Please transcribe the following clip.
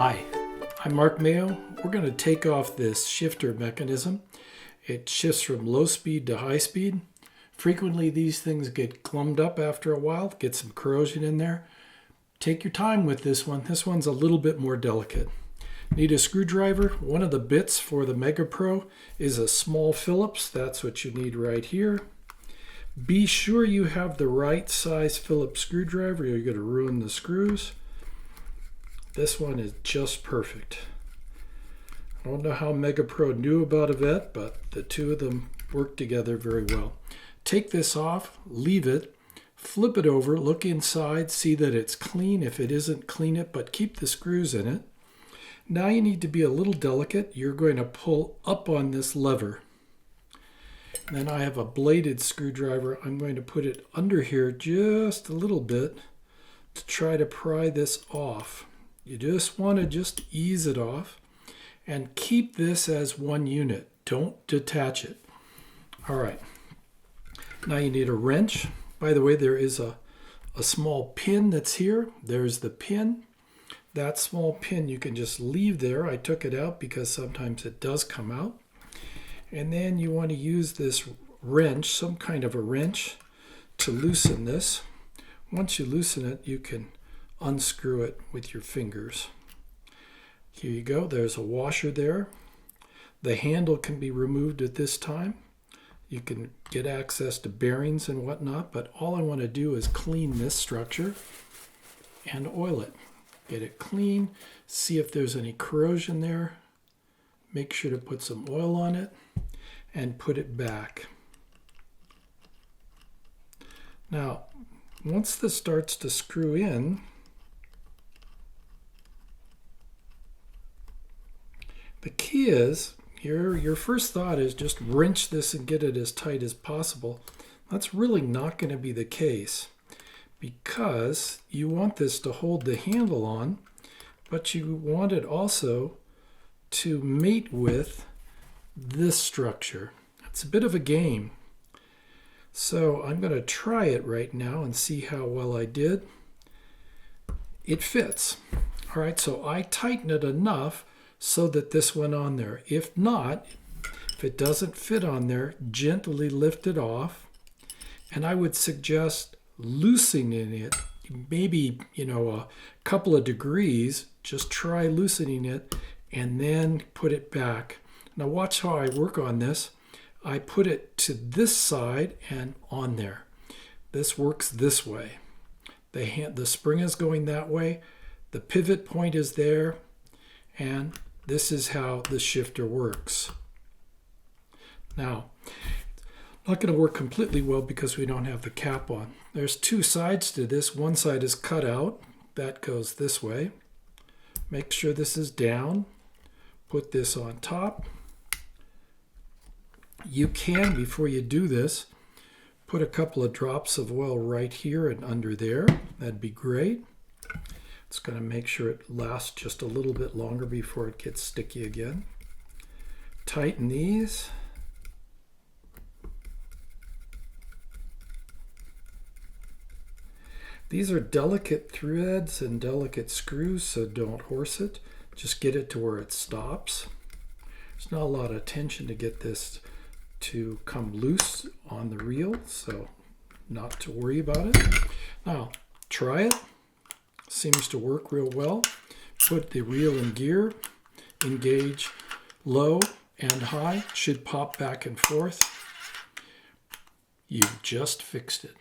Hi, I'm Mark Mayo. We're going to take off this shifter mechanism. It shifts from low speed to high speed. Frequently these things get clumped up after a while, get some corrosion in there. Take your time with this one. This one's a little bit more delicate. Need a screwdriver. One of the bits for the Mega Pro is a small Phillips. That's what you need right here. Be sure you have the right size Phillips screwdriver. You're going to ruin the screws. This one is just perfect. I don't know how Mega Pro knew about Avet, but the two of them work together very well. Take this off, leave it, flip it over, look inside, see that it's clean. If it isn't, clean it, but keep the screws in it. Now you need to be a little delicate. You're going to pull up on this lever. And then I have a bladed screwdriver. I'm going to put it under here just a little bit to try to pry this off. You just want to ease it off and keep this as one unit. Don't detach it. All right. Now you need a wrench. By the way, there is a small pin that's here. There's the pin. That small pin you can just leave there. I took it out because sometimes it does come out. And then you want to use this wrench, some kind of a wrench, to loosen this. Once you loosen it, you can unscrew it with your fingers. Here you go. There's a washer there. The handle can be removed at this time. You can get access to bearings and whatnot, but all I want to do is clean this structure and oil it. Get it clean, see if there's any corrosion there. Make sure to put some oil on it and put it back. Now, once this starts to screw in, the key is, your first thought is just wrench this and get it as tight as possible. That's really not going to be the case because you want this to hold the handle on, but you want it also to mate with this structure. It's a bit of a game. So I'm going to try it right now and see how well I did. It fits. All right, so I tighten it enough so that this went on there. If not, if it doesn't fit on there, gently lift it off. And I would suggest loosening it, maybe, a couple of degrees. Just try loosening it and then put it back. Now watch how I work on this. I put it to this side and on there. This works this way. The spring is going that way. The pivot point is there. And this is how the shifter works. Now, not going to work completely well because we don't have the cap on. There's two sides to this. One side is cut out. That goes this way. Make sure this is down. Put this on top. You can, before you do this, put a couple of drops of oil right here and under there. That'd be great. It's going to make sure it lasts just a little bit longer before it gets sticky again. Tighten these. These are delicate threads and delicate screws, so don't horse it. Just get it to where it stops. There's not a lot of tension to get this to come loose on the reel, so not to worry about it. Now, try it. Seems to work real well. Put the reel in gear, engage low and high, should pop back and forth. You've just fixed it.